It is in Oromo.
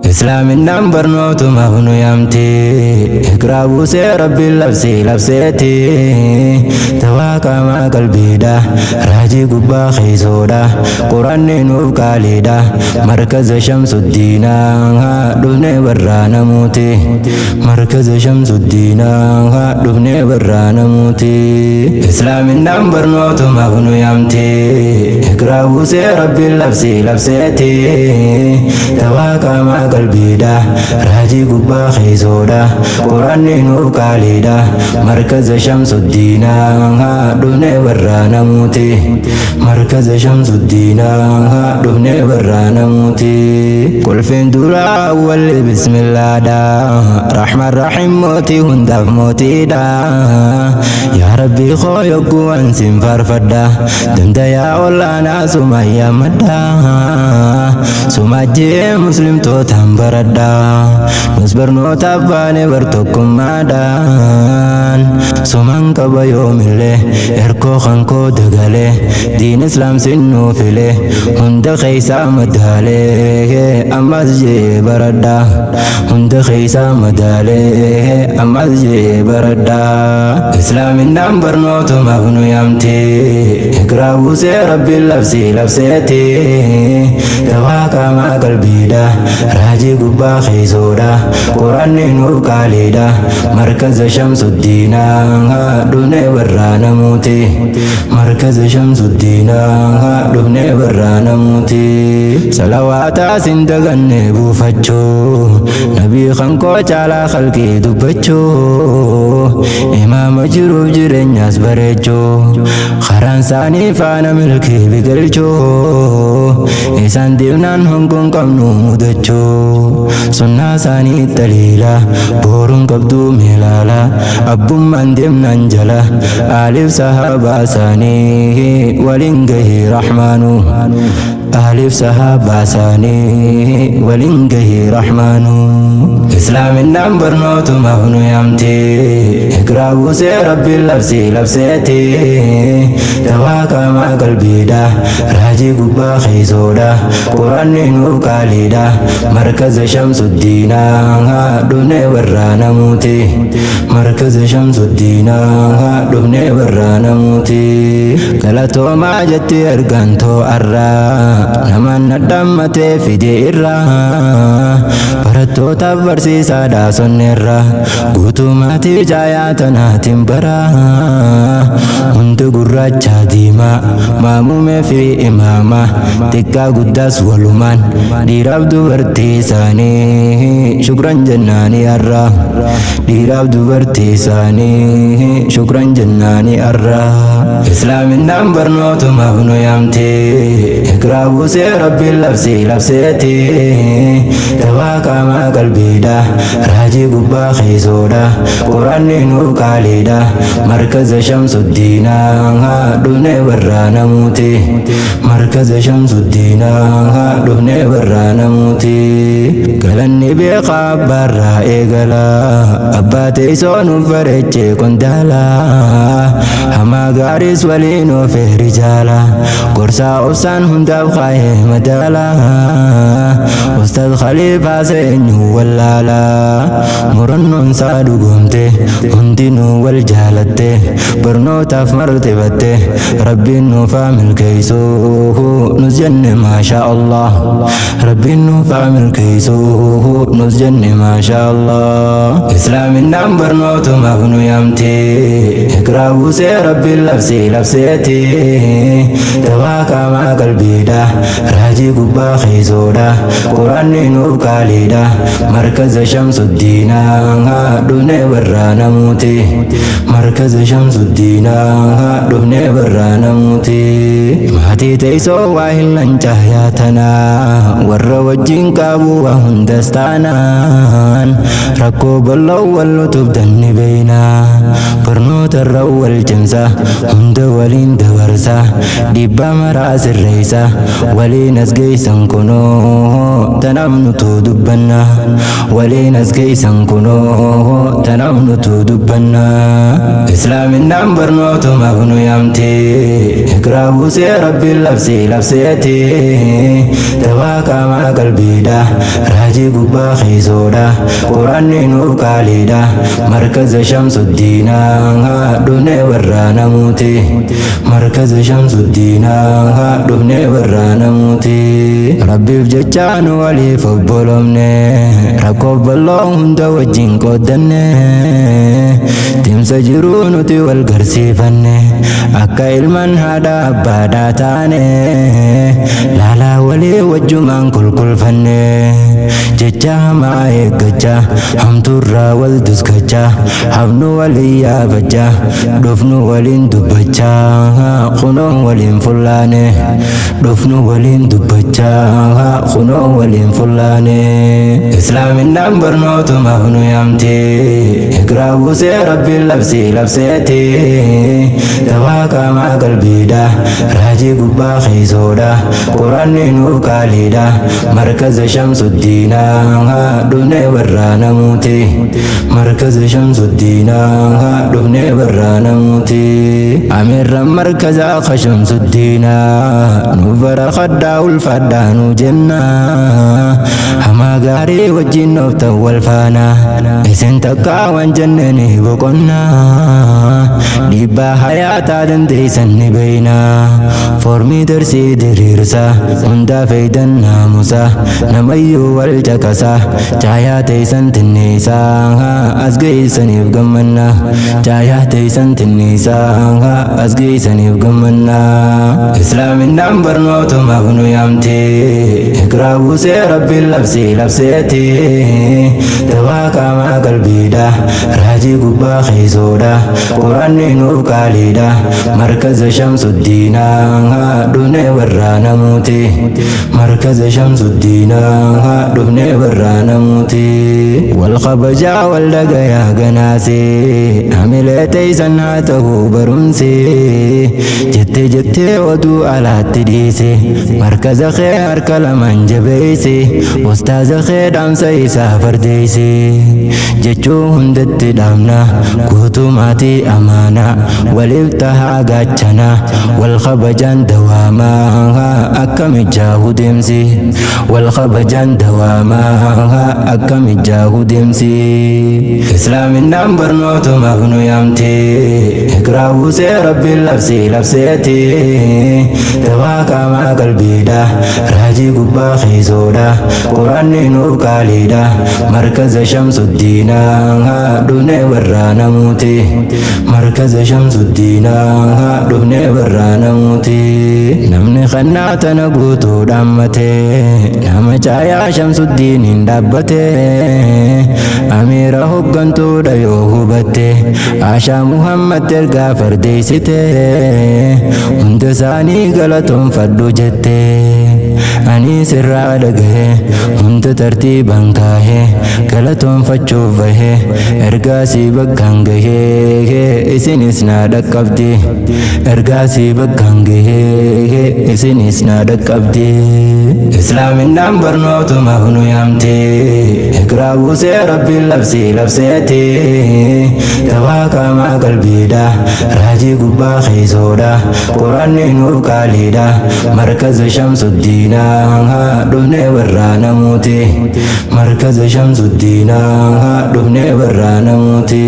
إسلام النمبر نوت مغنو يمتي إقرابو سي ربي لبسيتي تواكا ما قلبي دا راجي قبا خيزودا قرآن نوف قاليدا مركز شمس الدين دفني برانا موتي مركز شمس الدين دفني برانا موتي إسلام النمبر نوت مغنو يمتي إقرابو سي ربي لبسيتي تواكا ما قلبي دا راجي قبا خيزودا قرآن نوف قاليدا مركز شمس الدين دفني برانا موتي مركز شمس الدين دفني برانا موتي قل فين دورا أول بسم الله دا رحمن رحيم موتي هندف موتي دا يا ربي خويك وانسين فرفدا دمدا يا الله ناس ما يمدا سماجي مسلم توتام بردا نصبر نوتاباني برتكم مادان سمان كبا يوم اللي اركو خانكو دغالي دين اسلام سنو فيلي هند خيسا مدالي امازجي بردا هند خيسا مدالي امازجي بردا اسلام النمبر نوت مغنو يمتي اقرابو سي ربي لبسيتي تواكا ما قلبي دا راجي قبا خيزودا قرآن نور قاليدا مركز شمس الدين دفني برانا موتي مركز شمس الدين دفني برانا موتي صلواتا سندغني بوفچو نبي خنكو چالا خلقي دبچو امام جروب جرنياس برچو خران ساني فانا ملكي بقلچو إسان ديونان هنكون قمنو مدچو سنة ساني تليلا بورون قبدو ملالا أبو من دمنا انجلا آلف صحابة ساني ولنجه رحمانو آلف صحابة ساني ولنجه رحمانو إسلام النمبر نوت مغنو يمتي إقرابو سي ربي لبسيتي تواكا ما قلبي دا راجي قبا خيزودا قرآن نور قاليدا مركز شمس الدين دفني برانا موتي مركز شمس الدين دفني برانا موتي قلتو ما جتي أرغانتو أرى نمان ندمتي في ديرا برتو تبرسي سادا سنرا قوتو ماتي جاياتنا تنبرا هند قراجة ديما مامومي في إماما تكا قداس ولمان ديراب دوبرتي ساني شكرا جناني أرى ديراب دوبرتي ساني شكرا جناني أرى إسلام النمبر نوت مغنو يمتي إقرابو سي ربي لبسيتي تواكا ما قلبي دا راجي قبا خيزودا قرآن نور قاليدا مركز شمس الدين دفني برانا موتي مركز شمس الدين دفني برانا موتي قلني بيقى برا إيقلا أباتي سونو فريتشي كنتالا هما غاريس ولينو في رجالا قرصا أفسان هنداب خايه مدالا أستاذ خليفة سينو واللالا مرنون سادو قمتي هندينو والجالتي برنو تاف مرتبتي ربي نو فامل كيسو نسجن ما شاء الله ربي نو فامل كيسو نسجن ما شاء الله إسلام النمبر نوت مغنو يمتي إقرابو سي ربي لبسيتي تواكا ما قلبي دا راجي قبا خيزودا قرآن نور قاليدا مركز شمس الدين دفني برانا موتي مركز شمس الدين دفني برانا موتي ماتي تيسو واهلن جاياتنا ور وجين قابو وهندستانان ركو بلو والو تبدن بينا برنوت الرو والجمسة هند ولين دورسة ديبا مراس الرئيسة ولين اسقيسن كنو تنام نتو nutu dubbanna waliin as geessan kunoo tanaaf nutu dubbanna islaaminaan barnootuma nu yaamte ikraa buusee rabbiin labseeti dawaa qaamaa qalbiidha raajii gubbaa keeysoodha quraanni nuuf qaaliidha markaza shamsuddiina dhufnee warraa namuuti markaza shamsuddiina dhufnee warraa namuuti rabbiif jecha nu waliif obbolomne rakkoof bal'oo hunda wajjin qooddanne timsa jiruu nuti wal garsiifanne akka ilmaan haadha abbaadhaa taane laalaa walii wajjumaan kulkulfanne jecha hamaa eeggachaa hamtuurraa wal duskachaa hafnu waliin yaabachaa dhufnu waliin dubbachaa kunoon waliin fullaane dhufnu waliin dubbachaa kunoon waliin fullaane islaaminaan barnootumaaf nu yaamte ikraa buusee rabbiin labseeti dawaa qaamaa qalbiidha raajii gubbaa keeysoodha quraanni nuuf qaaliidha markaza shamsuddiina dhufnee warraa namuuti markaza shamsuddiina dhufnee warraa namuuti amirran markaza akka shamsuddiina nuuf barakadhaa ulfaadhaa nu jenna hamaa gaarii wajjin nooftan wal faana isin takkaa waan jenneni boqonna dhiibbaa hayaataa dandeeysan ni beeyna formii darsii diriirsa hundaa feeydan naamusa namayyuu wal caqasa caayaa teeysan tinniisa as geeysaniif gammanna caayaa teeysan tinniisa as geeysaniif gammanna islaaminaan barnootumaaf nu yaamte ikraa buusee rabbiin labseeti dawaa qaamaa qalbiidha raajii gubbaa keeysoodha quraanni nuuf qaaliidha markaza shamsuddiina dhufnee warraa namuuti markaza shamsuddiina dhufnee warraa namuuti wal kabajaa wal dhagayaa ganaase hamilee teeysan haa ta'uu barumse jettee oduu alaatti dhiise markaza kee harka lamaan jabeeyse ustaaza kee dhaamsa isaa fardeeyse jechuu hundatti dhaamna guutumaatii amaana waliif tahaa gaachana wal kabajaan dawaamaa akka mijaahu deemsi wal kabajaan dawaamaa akka mijaahu deemsi islaaminaan barnootumaaf nu yaamte ikraa buusee rabbiin labseeti dawaa qaamaa qalbiidha raajii gubbaa keeysoodha quraanni nuuf qaaliidha markaza shamsuddiina dhufnee warraa namuuti markaza shamsuddiina dhufnee warraa namuuti namni kannaa tana guutuu dhaammate nama caayaa shamsuddiiniin dhaabbate amiira hoggantuudha yoo hubatte aashaa muhammad ergaa fardeeysite hunda isaanii galatoonfadhu jette ani sirraa dhagahe hunda tartiibaan kaahe galatoonfachuuf bahe ergaasii bakkaan gahee isinis naa dhaqqabdi ergaasii bakkaan gahee isinis naa dhaqqabdi islaaminaan barnootumaaf nu yaamte ikraa buusee rabbiin labseeti dawaa qaamaa qalbiidha raajii gubbaa keeysoodha quraanni nuuf qaaliidha markaza shamsuddiina dhufnee warraa namuuti markaza shamsuddiina dhufnee warraa namuuti